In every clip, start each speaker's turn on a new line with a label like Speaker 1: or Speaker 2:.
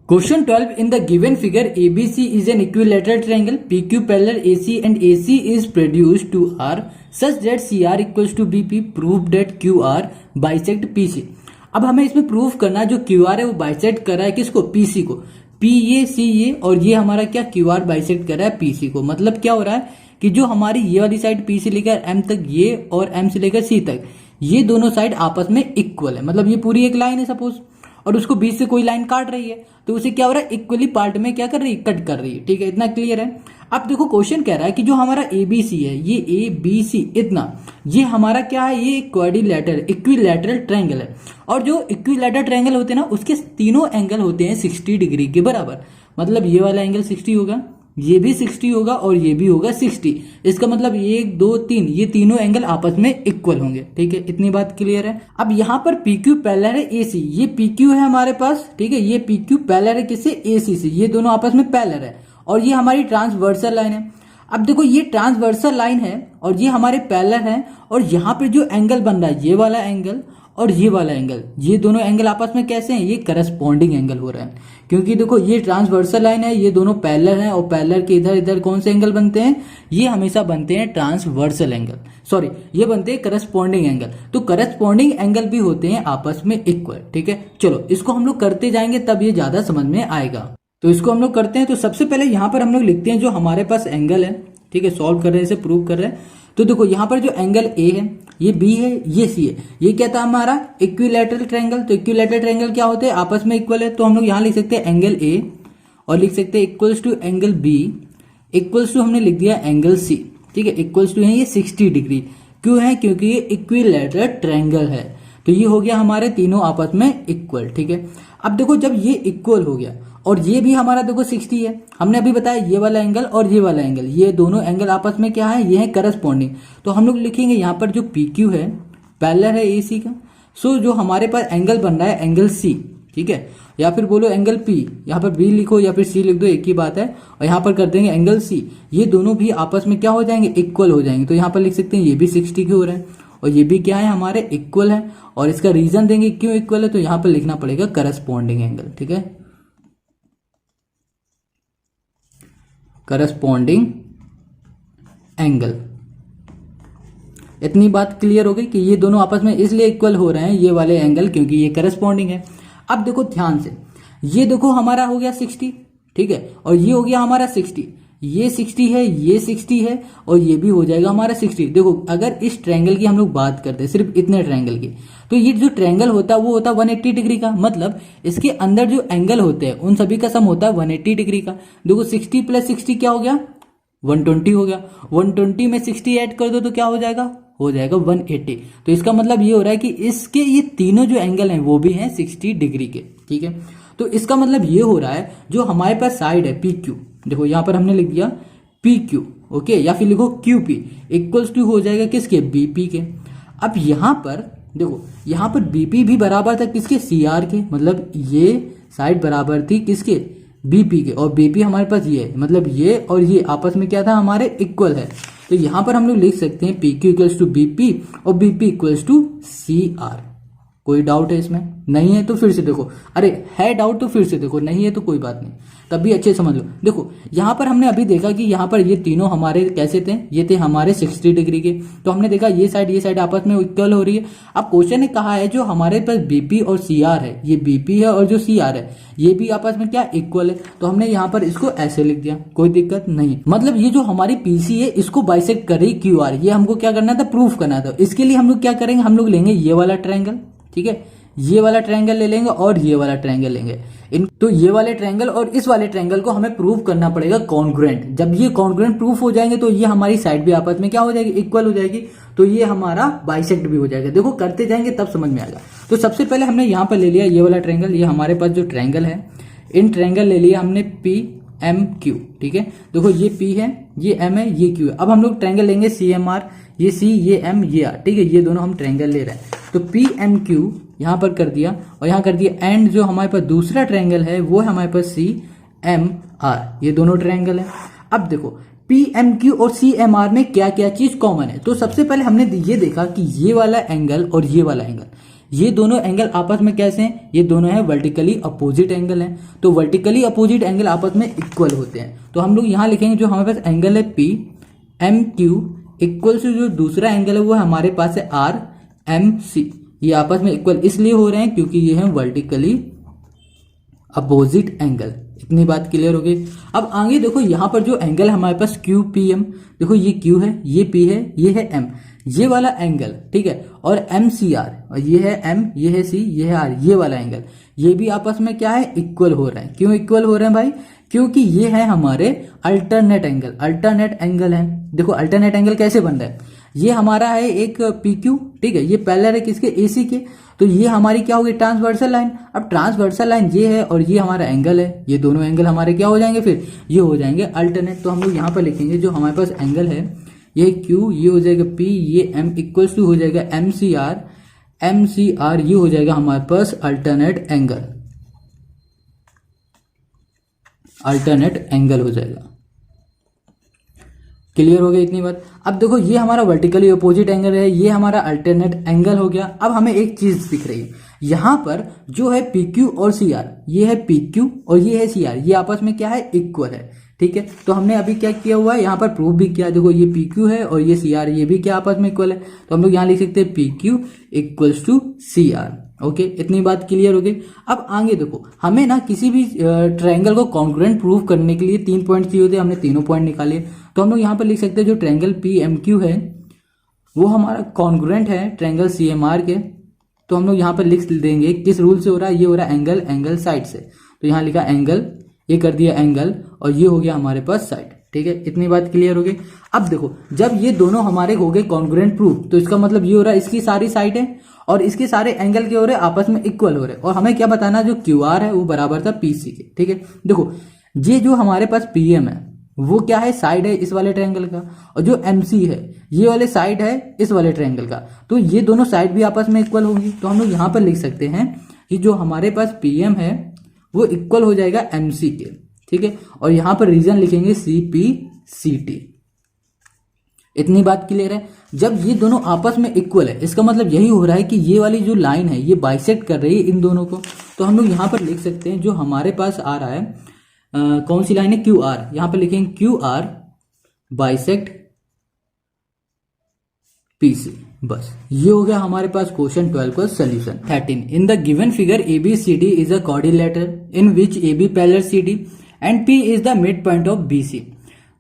Speaker 1: Question 12. In the given figure, ABC is an equilateral triangle. PQ parallel AC and AC is produced to R such that CR equals to BP. Prove that QR bisect PC. अब हमें इसमें proof करना जो QR है वो bisect कर रहा है किसको? PC को. P ये C ये और ये हमारा क्या QR बाइसेक्ट कर रहा है PC को. मतलब क्या हो रहा है कि जो हमारी ये वाली साइड P से लेकर M तक ये और M से लेकर C तक ये दोनों साइड आपस में इक्वल है. मतलब ये पूरी एक लाइन है सपोज और उसको बीच से कोई लाइन काट रही है तो उसे क्या हो रहा है इक्वली पार्ट में क्या कर रही है कट कर रही है. ठीक है, इतना क्लियर है. अब देखो क्वेश्चन कह रहा है कि जो हमारा ABC है ये ABC इतना ये हमारा क्या है ये क्वाड्रिलेटरल इक्विलैटरल ट्रायंगल है और जो इक्विलैटरल ट्रायंगल होते हैं ना उसके तीनों एंगल होते हैं 60 डिग्री के बराबर. मतलब ये वाला एंगल 60 होगा, ये भी 60 होगा और ये भी होगा 60. इसका मतलब 1 2 3 ये तीनों एंगल आपस में इक्वल होंगे. ठीक है, इतनी बात क्लियर है. अब यहाँ पर PQ पैरेलल है AC, ये PQ है हमारे पास. ठीक है, ये PQ पैरेलल है किससे? AC से. ये दोनों आपस में पैरेलल है और ये हमारी ट्रांसवर्सल लाइन है. अब देखो ये ट्रांसवर्सल लाइन है और ये हमारे पैरेलल है और यहाँ पे जो एंगल बन रहा है ये वाला एंगल और ये वाला एंगल ये दोनों एंगल आपस में कैसे हैं? ये करस्पॉन्डिंग एंगल हो रहा है क्योंकि देखो ये ट्रांसवर्सल लाइन है ये दोनों पैरेलल हैं और पैरेलल के इधर इधर कौन से एंगल बनते हैं? ये हमेशा बनते हैं ट्रांसवर्सल एंगल. सॉरी, ये बनते हैं करस्पॉन्डिंग एंगल. तो करस्पॉन्डिंग एंगल भी होते हैं आपस में इक्वल. ठीक है, चलो इसको हम लोग करते जाएंगे तब ये ज्यादा समझ में आएगा. तो इसको हम लोग करते हैं. तो सबसे पहले यहाँ पर हम लोग लिखते हैं जो हमारे पास एंगल है. ठीक है, सॉल्व कर रहे हैं इसे प्रूव कर रहे हैं. तो देखो यहाँ पर जो एंगल A है ये B है ये C है. ये क्या था हमारा इक्विलैटरल ट्रायंगल. तो इक्विलैटरल ट्रायंगल क्या होते हैं? आपस में इक्वल है. तो हम लोग यहाँ लिख सकते हैं एंगल A और लिख सकते हैं equals to angle B equals to हमने लिख दिया एंगल C. ठीक है, इक्वल्स टू है ये 60 डिग्री. क्यों है? क्योंकि ये इक्विलैटरल ट्रायंगल है. तो ये हो गया हमारे तीनों आपस में इक्वल. ठीक है, अब देखो जब ये इक्वल हो गया और ये भी हमारा देखो 60 है. हमने अभी बताया ये वाला एंगल और ये वाला एंगल ये दोनों एंगल आपस में क्या है? ये है करस्पॉन्डिंग. तो हम लोग लिखेंगे यहाँ पर जो PQ है पैरेलल है AC का. सो जो हमारे पास एंगल बन रहा है एंगल C. ठीक है, या फिर बोलो एंगल P, यहाँ पर B लिखो या फिर C लिख दो एक ही बात है. और यहाँ पर कर देंगे एंगल C. ये दोनों भी आपस में क्या हो जाएंगे? इक्वल हो जाएंगे. तो यहाँ पर लिख सकते हैं ये भी 60 के हो रहे हैं और ये भी क्या है हमारे इक्वल है. और इसका रीजन देंगे क्यों इक्वल है. तो यहाँ पर लिखना पड़ेगा करस्पॉन्डिंग एंगल. ठीक है, करस्पॉन्डिंग एंगल. इतनी बात क्लियर हो गई कि ये दोनों आपस में इसलिए इक्वल हो रहे हैं ये वाले एंगल क्योंकि ये करस्पॉन्डिंग है. अब देखो ध्यान से ये देखो हमारा हो गया 60. ठीक है, और ये हो गया हमारा 60. ये 60 है ये 60 है और ये भी हो जाएगा हमारा 60. देखो अगर इस ट्रायंगल की हम लोग बात करते हैं सिर्फ इतने ट्रायंगल की तो ये जो ट्रायंगल होता है वो होता है 180 डिग्री का. मतलब इसके अंदर जो एंगल होते हैं उन सभी का सम होता है 180 डिग्री का. देखो 60 प्लस 60 क्या हो गया? 120 हो गया. 120 में 60 ऐड कर दो तो क्या हो जाएगा? हो जाएगा 180. तो इसका मतलब ये हो रहा है कि इसके ये तीनों जो एंगल हैं वो भी हैं 60 डिग्री के. ठीक है, तो इसका मतलब ये हो रहा है जो हमारे पास साइड है PQ. देखो यहाँ पर हमने लिख दिया PQ. ओके, या फिर लिखो QP इक्वल्स टू हो जाएगा किसके? BP के. अब यहाँ पर देखो यहाँ पर BP भी बराबर था किसके? CR के. मतलब ये साइड बराबर थी किसके? BP के. और BP हमारे पास ये है मतलब ये और ये आपस में क्या था हमारे इक्वल है. तो यहाँ पर हम लोग लिख सकते हैं PQ इक्वल्स टू BP और BP इक्वल्स टू CR. कोई डाउट है इसमें? नहीं है तो फिर से देखो. अरे है डाउट तो फिर से देखो, नहीं है तो कोई बात नहीं, तब भी अच्छे समझ लो. देखो यहाँ पर हमने अभी देखा कि यहाँ पर ये तीनों हमारे कैसे थे? ये थे हमारे 60 डिग्री के. तो हमने देखा ये साइड आपस में इक्वल हो रही है. अब क्वेश्चन ने कहा है जो हमारे पास BP और CR है ये BP है और जो CR है ये भी आपस में क्या इक्वल है. तो हमने यहाँ पर इसको ऐसे लिख दिया, कोई दिक्कत नहीं. मतलब ये जो हमारी PC है इसको बाइसेक्ट कर रही QR. ये हमको क्या करना था? प्रूफ करना था. इसके लिए हम लोग क्या करेंगे? हम लोग लेंगे ये वाला ट्रायंगल. ठीक है, ये वाला ट्रायंगल ले लेंगे और ये वाला ट्रायंगल लेंगे. तो ये वाले ट्रायंगल और इस वाले ट्रायंगल को हमें प्रूव करना पड़ेगा कॉन्ग्रुएंट. जब ये कॉन्ग्रुएंट प्रूफ हो जाएंगे तो ये हमारी साइड भी आपस में क्या हो जाएगी? इक्वल हो जाएगी. तो ये हमारा बाइसेक्ट भी हो जाएगा. देखो करते जाएंगे तब समझ में आएगा. तो सबसे पहले हमने यहाँ पर ले लिया ये वाला ट्रायंगल. ये हमारे पास जो ट्रायंगल है इन ट्रायंगल ले लिया हमने PMQ. ठीक है, देखो ये P है ये M है ये Q है. अब हम लोग ट्रायंगल लेंगे CMR. ये C ये M ये R. ठीक है, ये दोनों हम ट्रायंगल ले रहे हैं. तो PMQ यहाँ पर कर दिया और यहाँ कर दिया एंड जो हमारे पास दूसरा ट्रायंगल है वो है हमारे पास CMR. ये दोनों ट्रायंगल है. अब देखो PMQ और CMR में क्या क्या चीज कॉमन है. तो सबसे पहले हमने ये देखा कि ये वाला एंगल और ये वाला एंगल ये दोनों एंगल आपस में कैसे हैं, ये दोनों है वर्टिकली अपोजिट एंगल हैं। तो वर्टिकली अपोजिट एंगल आपस में इक्वल होते हैं। तो हम लोग यहाँ लिखेंगे जो हमारे पास एंगल है P M Q equal to जो दूसरा एंगल है वो हमारे पास है आर एम सी। ये आपस में इक्वल इसलिए हो रहे हैं क्योंकि ये है वर्टिकली अपोजिट एंगल। इतनी बात क्लियर हो गई। अब आगे देखो यहाँ पर जो एंगल हमारे पास क्यू पी एम, देखो ये क्यू है, ये पी है, ये है एम, ये वाला एंगल, ठीक है, और एम सी आर, और ये है एम, ये है सी, ये है आर, ये वाला एंगल, ये भी आपस में क्या है, इक्वल हो रहा है। क्यों इक्वल हो रहे हैं भाई? क्योंकि ये है हमारे अल्टरनेट एंगल। अल्टरनेट एंगल है, देखो अल्टरनेट एंगल कैसे बन रहा है, ये हमारा है एक पी क्यू, ठीक है, ये पैरेलल है किसके, एसी के, तो ये हमारी क्या होगी, ट्रांसवर्सल लाइन। अब ट्रांसवर्सल लाइन ये है और ये हमारा एंगल है, ये दोनों एंगल हमारे क्या हो जाएंगे, फिर ये हो जाएंगे अल्टरनेट। तो हम लोग यहाँ पर लिखेंगे जो हमारे पास एंगल है ये Q, ये हो जाएगा P, ये M इक्वल्स टू हो जाएगा MCR, MCR ये हो जाएगा हमारे पास अल्टरनेट एंगल, अल्टरनेट एंगल हो जाएगा। क्लियर हो गया इतनी बात? अब देखो ये हमारा वर्टिकली अपोजिट एंगल है, ये हमारा अल्टरनेट एंगल हो गया। अब हमें एक चीज दिख रही है यहाँ पर जो है PQ और CR, ये है PQ और ये है CR, ये आपस में क्या है, इक्वल है, ठीक है। तो हमने अभी क्या किया हुआ है, यहाँ पर प्रूफ भी किया, देखो ये PQ है और ये CR, ये भी क्या आपस में इक्वल है। तो हम लोग यहाँ लिख सकते हैं PQ equals to CR। Okay, इतनी बात क्लियर हो गई। अब आगे देखो हमें ना किसी भी ट्रायंगल को कॉन्ग्रुएंट प्रूव करने के लिए 3 पॉइंट चाहिए होते हैं, हमने तीनों पॉइंट निकाले। तो हम लोग यहाँ पर लिख सकते हैं जो ट्रायंगल PMQ है वो हमारा कॉन्ग्रुएंट है ट्रायंगल CMR के। तो हम लोग यहाँ पर लिख देंगे किस रूल से हो रहा है, ये हो रहा है एंगल, एंगल साइड से। तो यहाँ लिखा एंगल, ये कर दिया एंगल, और ये हो गया हमारे पास साइड, ठीक है। इतनी बात क्लियर हो गई। अब देखो जब ये दोनों हमारे हो गए कॉन्ग्रुएंट प्रूफ, तो इसका मतलब ये हो रहा है इसकी सारी साइड है और इसके सारे एंगल के हो रहे आपस में इक्वल हो रहे, और हमें क्या बताना, जो QR है वो बराबर था PC के, ठीक है। देखो ये जो हमारे पास PM है वो क्या है, साइड है इस वाले ट्रायंगल का, और जो MC है ये वाले साइड है इस वाले ट्रायंगल का, तो ये दोनों साइड भी आपस में इक्वल होगी। तो हम लोग यहाँ पर लिख सकते हैं कि जो हमारे पास PM है वो इक्वल हो जाएगा MC के, ठीक है, और यहाँ पर रीजन लिखेंगे CPCT। इतनी बात क्लियर है। जब ये दोनों आपस में इक्वल है इसका मतलब यही हो रहा है कि ये वाली जो लाइन है ये बाइसेक्ट कर रही है इन दोनों को। तो हम लोग यहाँ पर लिख सकते हैं जो हमारे पास आ रहा है कौन सी लाइन है, QR, यहाँ पर लिखेंगे QR बाइसेक्ट PC। बस ये हो गया हमारे पास क्वेश्चन 12 का solution. 13 in the given figure ABCD is a quadrilateral in which AB parallel CD and P is the midpoint of BC.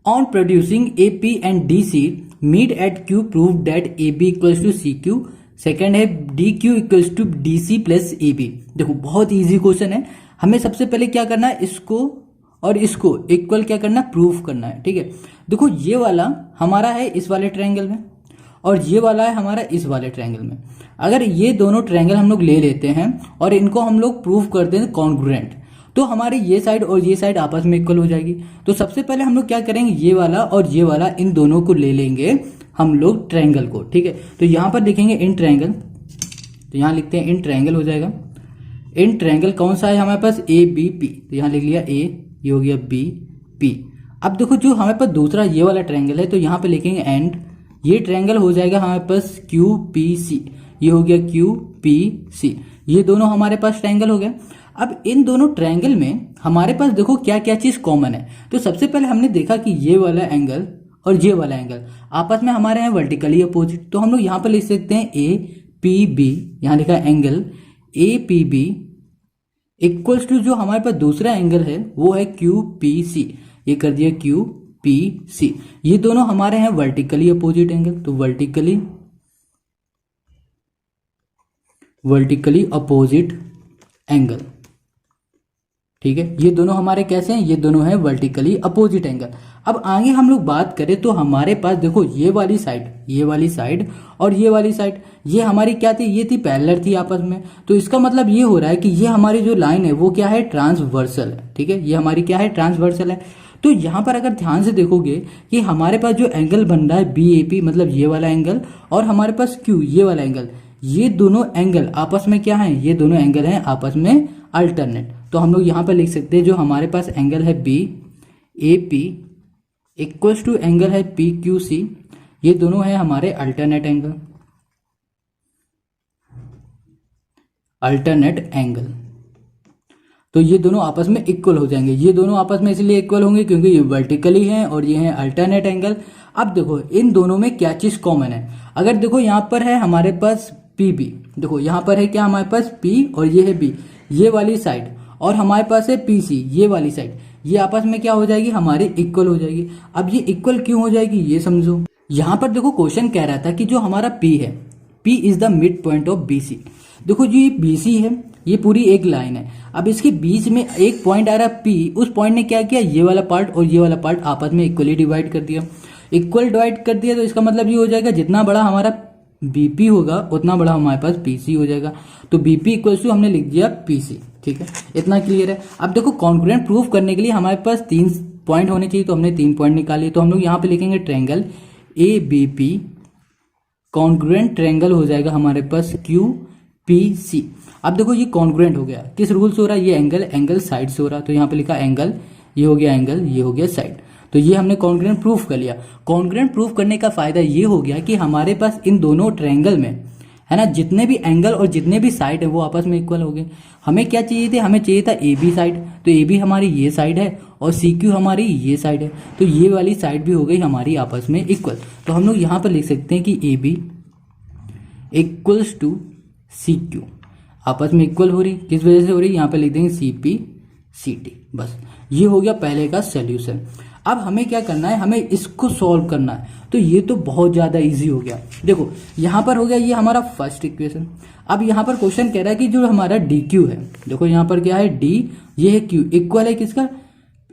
Speaker 1: On producing AP and DC meet at Q, proved that AB equals to CQ. Second है DQ equals to DC plus AB। देखो बहुत easy question है, हमें सबसे पहले क्या करना है, इसको और इसको इक्वल क्या करना, प्रूफ करना है, ठीक है। देखो ये वाला हमारा है इस वाले ट्रायंगल में और ये वाला है हमारा इस वाले ट्रायंगल में। अगर ये दोनों ट्रायंगल हम लोग ले लेते हैं और इनको हम लोग प्रूफ करते हैं कॉन्ग्रुएंट, तो हमारे ये साइड और ये साइड आपस में इक्वल हो जाएगी। तो सबसे पहले हम लोग क्या करेंगे, ये वाला और ये वाला इन दोनों को ले लेंगे हम लोग ट्रायंगल को, ठीक है। तो यहाँ पर लिखेंगे इन ट्रायंगल, तो यहाँ लिखते हैं इन ट्रायंगल हो जाएगा। इन ट्रायंगल कौन सा है हमारे पास, ABP, तो यहाँ लिख लिया A, ये हो गया BP। अब देखो जो हमारे पास दूसरा ये वाला ट्रायंगल है तो यहाँ पे लिखेंगे एंड, ये ट्रायंगल हो जाएगा हमारे पास QPC, ये हो गया QPC, ये दोनों हमारे पास ट्रायंगल हो गया। अब इन दोनों ट्रायंगल में हमारे पास देखो क्या क्या चीज कॉमन है। तो सबसे पहले हमने देखा कि ये वाला एंगल और ये वाला एंगल आपस में हमारे हैं वर्टिकली अपोजिट। तो हम लोग यहाँ पर लिख सकते हैं APB, यहाँ लिखा एंगल APB इक्वल्स टू जो हमारे पास दूसरा एंगल है वो है QPC, ये कर दिया QPC। ये दोनों हमारे हैं वर्टिकली अपोजिट एंगल, तो वर्टिकली अपोजिट एंगल, ठीक है। ये दोनों हमारे कैसे हैं, ये दोनों हैं वर्टिकली अपोजिट एंगल। अब आगे हम लोग बात करें तो हमारे पास देखो ये वाली साइड और ये वाली साइड, ये हमारी क्या थी, ये थी पैरेलल थी आपस में। तो इसका मतलब ये हो रहा है कि ये हमारी जो लाइन है वो क्या है, ट्रांसवर्सल है, ठीक है, ये हमारी क्या है, ट्रांसवर्सल है। तो यहाँ पर अगर ध्यान से देखोगे कि हमारे पास जो एंगल बन रहा है BAP, मतलब ये वाला एंगल, और हमारे पास Q, ये वाला एंगल, ये दोनों एंगल आपस में क्या है, ये दोनों एंगल हैं आपस में अल्टरनेट। तो हम लोग यहाँ पर लिख सकते हैं जो हमारे पास एंगल है BAP इक्वल्स टू एंगल है PQC, ये दोनों है हमारे अल्टरनेट एंगल। Alternate angle. तो ये दोनों आपस में इक्वल हो जाएंगे। ये दोनों आपस में इसलिए इक्वल होंगे क्योंकि ये वर्टिकली हैं और ये हैं अल्टरनेट एंगल। अब देखो इन दोनों में क्या चीज कॉमन है। अगर देखो यहाँ पर है हमारे पास पी बी, देखो यहाँ पर है क्या हमारे पास पी और ये है बी, ये वाली साइड, और हमारे पास है पी सी ये वाली साइड, ये आपस में क्या हो जाएगी हमारी इक्वल हो जाएगी। अब ये इक्वल क्यों हो जाएगी ये समझो। यहाँ पर देखो क्वेश्चन कह रहा था कि जो हमारा पी है, P is the mid point of B C. देखो जो ये बी सी है ये पूरी एक लाइन है, अब इसके बीच में एक पॉइंट आ रहा है पी, उस पॉइंट ने क्या किया ये वाला पार्ट और ये वाला पार्ट आपस में इक्वली डिवाइड कर दिया। इक्वल डिवाइड कर दिया तो इसका मतलब ये हो जाएगा जितना बड़ा हमारा बीपी होगा उतना बड़ा हमारे पास पीसी हो जाएगा। तो बीपी इक्वल्स टू हमने लिख दिया पीसी, ठीक है, इतना क्लियर है। अब देखो कॉन्ग्रुएंट प्रूफ करने के लिए हमारे पास 3 पॉइंट होने चाहिए, तो हमने 3 पॉइंट निकाले। तो हम लोग यहाँ पे लिखेंगे triangle A B P congruent triangle हो जाएगा हमारे पास क्यू पी सी। अब देखो ये कॉन्ग्रुएंट हो गया, किस रूल से हो रहा है, ये एंगल साइड से हो रहा है, तो यहाँ पे लिखा एंगल, ये हो गया एंगल, ये हो गया साइड। तो ये हमने कॉन्ग्रुएंट प्रूफ कर लिया। कॉन्ग्रुएंट प्रूफ करने का फायदा ये हो गया कि हमारे पास इन दोनों ट्रायंगल में है ना जितने भी एंगल और जितने भी साइड है वो आपस में इक्वल हो गए। हमें क्या चाहिए थे, हमें चाहिए था ए बी साइड, तो ए बी हमारी ये साइड है और सी क्यू हमारी ये साइड है, तो ये वाली साइड भी हो गई हमारी आपस में इक्वल। तो हम लोग यहाँ पर लिख सकते हैं कि A B equals to C Q आपस में इक्वल हो रही, किस वजह से हो रही, यहाँ पे लिख देंगे सी पी सी टी। बस ये हो गया पहले का सोल्यूशन। अब हमें क्या करना है, हमें इसको सॉल्व करना है। तो ये तो बहुत ज्यादा इजी हो गया। देखो यहाँ पर हो गया ये हमारा फर्स्ट इक्वेशन। अब यहाँ पर क्वेश्चन कह रहा है कि जो हमारा डी क्यू है, देखो यहाँ पर क्या है डी, ये है क्यू, इक्वल है किसका,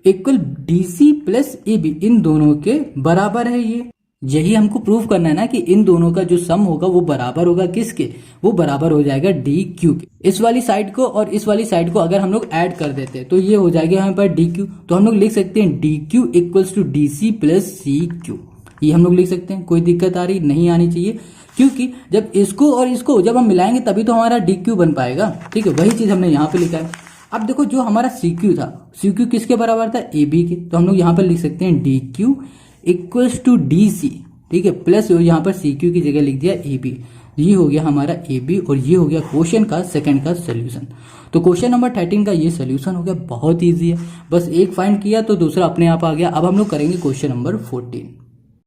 Speaker 1: equal D C plus A B, इन दोनों के बराबर है ये। यही हमको प्रूफ करना है ना कि इन दोनों का जो सम होगा वो बराबर होगा किसके, वो बराबर हो जाएगा डी क्यू के। इस वाली साइड को और इस वाली साइड को अगर हम लोग ऐड कर देते हैं तो ये हो जाएगा हमारे पास डी क्यू। तो हम लोग लिख सकते हैं D Q equals to D C plus C Q, ये हम लोग लिख सकते हैं। कोई दिक्कत आ रही नहीं आनी चाहिए, क्योंकि जब इसको और इसको जब हम मिलाएंगे तभी तो हमारा डी क्यू बन पाएगा, ठीक है। वही चीज हमने यहाँ पे लिखा है। अब देखो जो हमारा सी क्यू था, सी क्यू किसके बराबर था, ए बी के, तो हम लोग यहाँ पर लिख सकते हैं D Q equals to D C, ठीक है, प्लस यहाँ पर सी क्यू की जगह लिख दिया ए बी। ये हो गया हमारा ए बी और ये हो गया क्वेश्चन का सेकंड का सोल्यूशन। तो क्वेश्चन नंबर 13 का ये सोल्यूशन हो गया, बहुत ईजी है, बस एक फाइंड किया तो दूसरा अपने आप आ गया। अब हम लोग करेंगे क्वेश्चन नंबर 14।